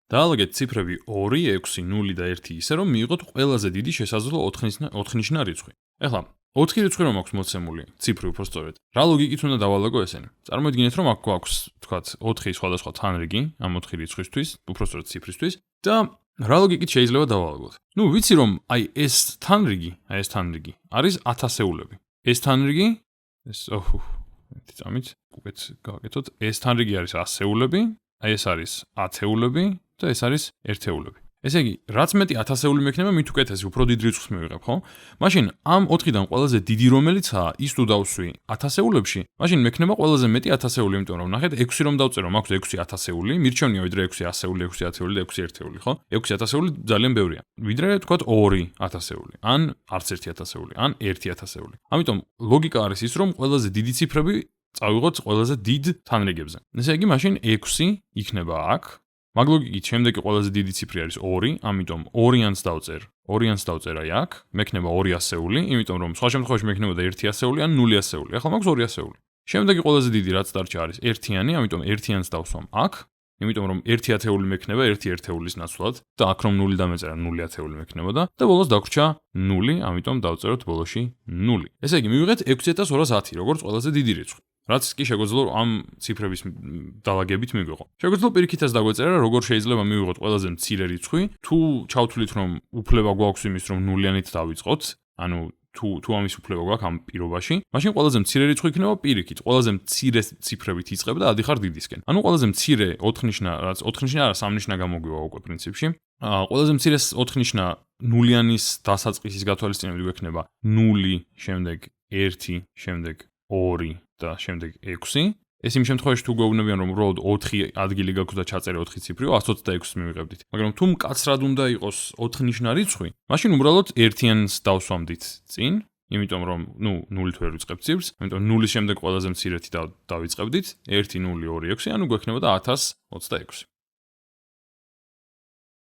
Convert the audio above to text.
დაალაგეთ ციფრები 2, 6, 0 და 1 ისე, რომ მიიღოთ ყველაზე დიდი შესაძლო 4-ნიშნა რიცხვი. ეხლა 4 რიცხვი რომ აქვს მოცემული, ციფრი უпростоრედ. რა ლოგიკით უნდა დავალაგო ესენი? წარმოიდგინეთ, რომ აქ გვაქვს, თქვათ, 4 სხვადასხვა თანრიგი, ამ 4 რიცხვისთვის, უпростоრედ ციფრისთვის და რა ლოგიკით შეიძლება დავალაგოთ? ნუ ვიცი რომ აი ეს თანრიგი არის 1000-ეულები. ეს თანრიგი ერთი წამით უკეთ გავაკეთოთ. ეს თანრიგი არის 100-ეულები, აი ეს არის 10-ეულები და ეს არის 1-ეულები. ესე იგი, რაც მეტი 1000-ეული მექნება, მით უკეთესი, უფრო დიდ რიცხვს მივიღებ, ხო? მაშინ ამ 4-დან ყველაზე დიდი რომელიცაა, ის თუ დავსვი 1000-ეულებში, მაშინ მექნება ყველაზე მეტი 1000-ეული, იმიტომ რომ ნახეთ, 6 რომ დავწერო, მაქვს 6 1000-ეული, მირჩევნია ვიდრე 6 100-ეული, 6 10-ეული და 6 1-ეული, ხო? 6 1000-ეული ძალიან ბევრია. ვიდრე თქვათ 2 1000-ეული, ან არც 1 1000-ეული, ან 1 1000-ეული. ამიტომ ლოგიკა არის ის, რომ ყველაზე დიდი ციფრები წავიღოთ ყველაზე დიდ თანრიგებზე. ესე იგი, მაშინ 6 იქნება აქ. მაგ ლოგიკით შემდეგი ყველაზე დიდი ციფრი არის 2, ამიტომ 2-ანს დავწერ. 2-ანს დავწერ აი აქ, მექნება 200-ეული, იმიტომ რომ სხვა შემთხვევაში მექნებოდა 100-ეული ან 0-ეული. ახლა მაქვს 200-ეული. შემდეგი ყველაზე დიდი რაც დარჩა არის 1-იანი, ამიტომ 1-ანს დავსვამ აქ, იმიტომ რომ 1-10-ეული მექნება 1-10-ეულის ნაცვლად და აქ რომ 0 დამეწერა 0-10-ეული მექნებოდა და ბოლოს დაგვრჩა 0, ამიტომ დავწეროთ ბოლოში 0. ესე იგი, მივიღეთ 6210, როგორც ყველაზე დიდი რიცხვი. რაც კი შეგვეძლო ამ ციფრების დალაგებით მივიღო. შეგვეძლო პირიქითაც დაგვეწერა, როგორ შეიძლება მივიღოთ ყველაზე მცირე რიცხვი, თუ ჩავთვლით რომ უფლება გვაქვს იმის, რომ 0-იანით დავიწყოთ, ანუ თუ ამის უფლება გვაქვს ამ პირობაში, მაშინ ყველაზე მცირე რიცხვი იქნება პირიქით, ყველაზე მცირე ციფრებით იწყებ და ადიხარ დიდისკენ. ანუ ყველაზე მცირე 4-ნიშნა, რაც 4-ნიშნა არა, 3-ნიშნა გამოგვივა უკვე პრინციპში. ყველაზე მცირე 4-ნიშნა 0-იანის დასაწყისის გათვალისწინებით გვექნება 0, შემდეგ 1, შემდეგ 2 და შემდეგ 6. ეს იმ შემთხვევაში თუ გვეუბნებიან რომ უბრალოდ 4 ადგილი გაქვს და ჩაწერე 4 ციფრი, 126-ს მივიღებდით. მაგრამ თუ მკაცრად უნდა იყოს 4-ნიშნა რიცხვი, მაშინ უბრალოდ 1-იანს დავსვამდით წინ, იმიტომ რომ, 0-ით ვერ ვიწყებ ციფრს, ამიტომ 0-ის შემდეგ ყველაზე მცირეთი დავიწყებდით, 1 0 2 6, ანუ გვექნებოდა 1026.